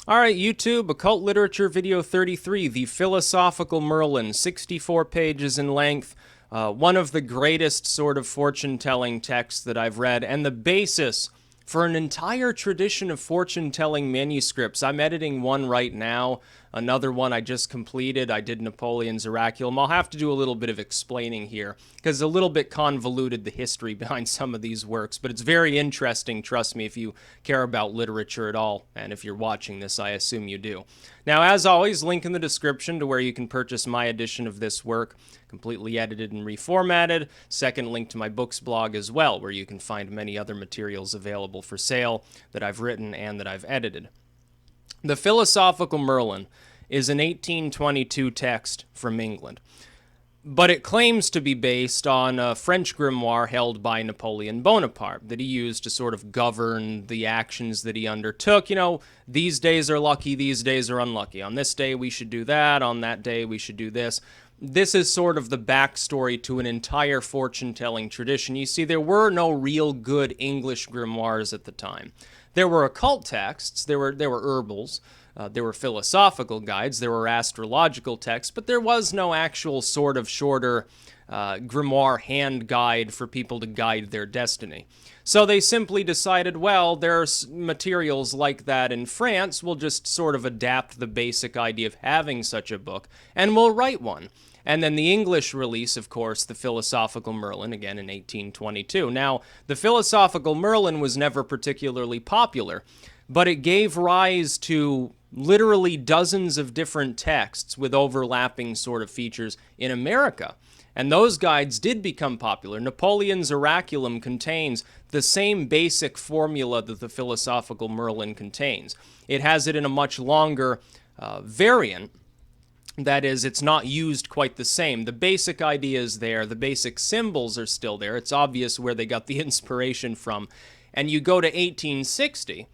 All right, YouTube, Occult Literature Video 33, The Philosophical Merlin, 64 pages in length. One of the greatest sort of fortune-telling texts that I've read, and the basis for an entire tradition of fortune-telling manuscripts. I'm editing one right now, another one I just completed. I did Napoleon's Oraculum. I'll have to do a little bit of explaining here, because it's a little bit convoluted, the history behind some of these works, but it's very interesting, trust me, if you care about literature at all, and if you're watching this, I assume you do. Now, as always, link in the description to where you can purchase my edition of this work, completely edited and reformatted. Second, link to my books blog as well, where you can find many other materials available for sale that I've written and that I've edited. The Philosophical Merlin is an 1822 text from England, but it claims to be based on a French grimoire held by Napoleon Bonaparte that he used to sort of govern the actions that he undertook. You know, these days are lucky, these days are unlucky. On this day we should do that, on that day we should do this. This is sort of the backstory to an entire fortune-telling tradition. You see, there were no real good English grimoires at the time. There were occult texts, there were herbals, there were philosophical guides, there were astrological texts, but there was no actual sort of shorter grimoire hand guide for people to guide their destiny. So they simply decided, well, there's materials like that in France, we'll just sort of adapt the basic idea of having such a book, and we'll write one. And then the English release, of course, the Philosophical Merlin, again in 1822. Now, the Philosophical Merlin was never particularly popular, but it gave rise to literally dozens of different texts with overlapping sort of features in America. And those guides did become popular. Napoleon's Oraculum contains the same basic formula that the Philosophical Merlin contains. It has it in a much longer variant. That is, it's not used quite the same. The basic idea is there. The basic symbols are still there. It's obvious where they got the inspiration from. And you go to 1860,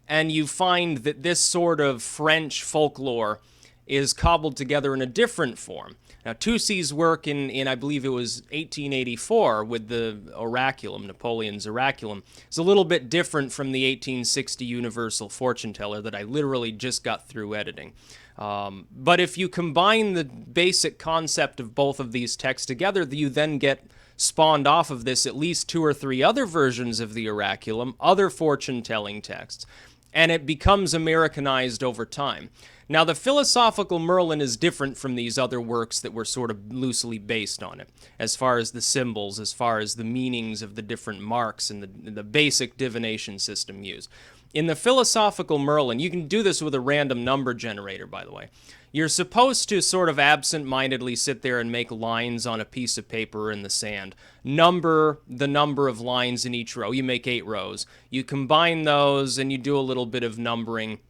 and you find that this sort of French folklore is cobbled together in a different form. Now, Toucy's work in I believe it was 1884 with the Oraculum, Napoleon's Oraculum, is a little bit different from the 1860 Universal Fortune Teller that I literally just got through editing. But if you combine the basic concept of both of these texts together, you then get spawned off of this at least 2 or 3 other versions of the Oraculum, other fortune-telling texts, and it becomes Americanized over time. Now, the Philosophical Merlin is different from these other works that were sort of loosely based on it, as far as the symbols, as far as the meanings of the different marks and the basic divination system used. In the Philosophical Merlin, you can do this with a random number generator, by the way. You're supposed to sort of absent-mindedly sit there and make lines on a piece of paper in the sand. Number the number of lines in each row. You make 8 rows. You combine those and you do a little bit of numbering.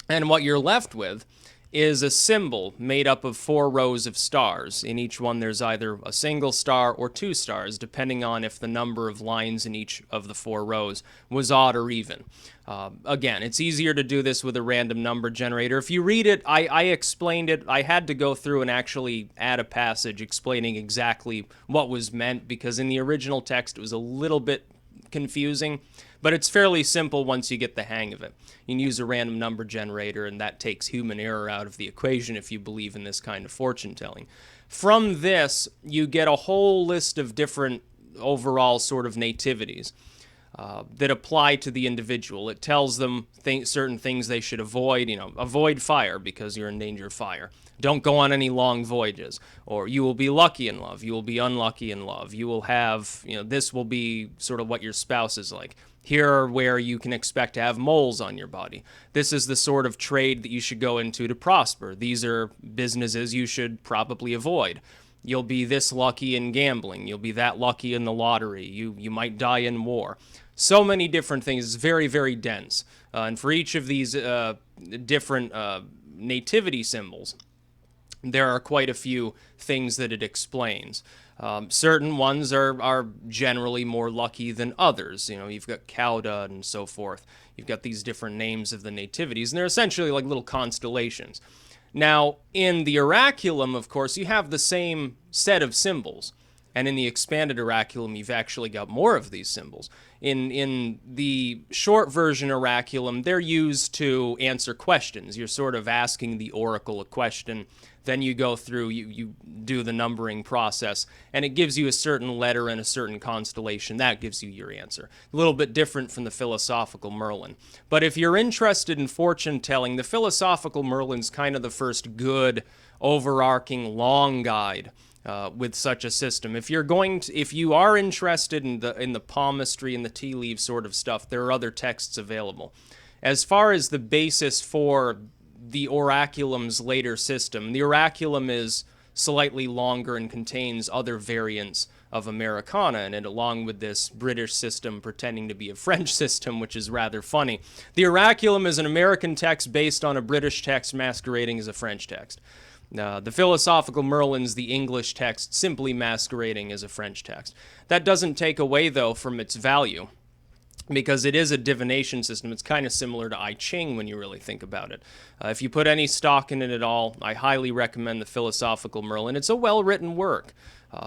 And what you're left with is a symbol made up of 4 rows of stars. In each one there's either a single star or 2 stars, depending on if the number of lines in each of the 4 rows was odd or even. Again, it's easier to do this with a random number generator. If you read it, I explained it. I had to go through and actually add a passage explaining exactly what was meant, because in the original text it was a little bit confusing, but it's fairly simple once you get the hang of it. You can use a random number generator, and that takes human error out of the equation if you believe in this kind of fortune telling. From this, you get a whole list of different overall sort of nativities that apply to the individual. It tells them certain things they should avoid. You know, avoid fire because you're in danger of fire. Don't go on any long voyages. Or you will be lucky in love. You will be unlucky in love. You will have, this will be sort of what your spouse is like. Here are where you can expect to have moles on your body. This is the sort of trade that you should go into to prosper. These are businesses you should probably avoid. You'll be this lucky in gambling. You'll be that lucky in the lottery. You might die in war. So many different things. It's very, very dense. And for each of these different nativity symbols, there are quite a few things that it explains. Certain ones are generally more lucky than others. You've got Cauda and so forth. You've got these different names of the nativities, and they're essentially like little constellations. Now, in the Oraculum, of course, you have the same set of symbols, And in the expanded oraculum, you've actually got more of these symbols. In the short version oraculum, they're used to answer questions. You're sort of asking the oracle a question, then you go through, you do the numbering process, and it gives you a certain letter and a certain constellation. That gives you your answer. A little bit different from the philosophical Merlin. But if you're interested in fortune telling, the philosophical Merlin's kind of the first good, overarching, long guide with such a system. If you are interested in the palmistry and the tea leaf sort of stuff, there are other texts available. As far as the basis for the oraculum's later system, the oraculum is slightly longer and contains other variants of Americana in it, along with this British system pretending to be a French system, which is rather funny. The oraculum is an American text based on a British text masquerading as a French text. The philosophical Merlin's the English text simply masquerading as a French text. That doesn't take away, though, from its value, because it is a divination system. It's kind of similar to I Ching when you really think about it. If you put any stock in it at all, I highly recommend the philosophical Merlin. It's a well-written work.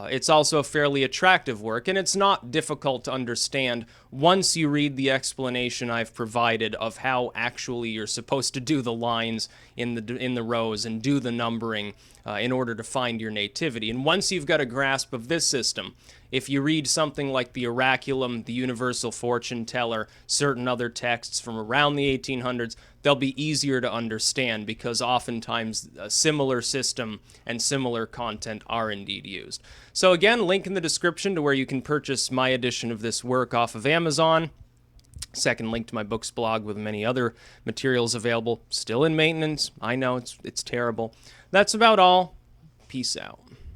It's also a fairly attractive work, and it's not difficult to understand once you read the explanation I've provided of how actually you're supposed to do the lines in the rows and do the numbering in order to find your nativity. And once you've got a grasp of this system, if you read something like the Oraculum, the Universal Fortune Teller, certain other texts from around the 1800s, they'll be easier to understand because oftentimes a similar system and similar content are indeed used. So again, link in the description to where you can purchase my edition of this work off of Amazon. Second link to my books blog with many other materials available. Still in maintenance. I know it's terrible. That's about all. Peace out.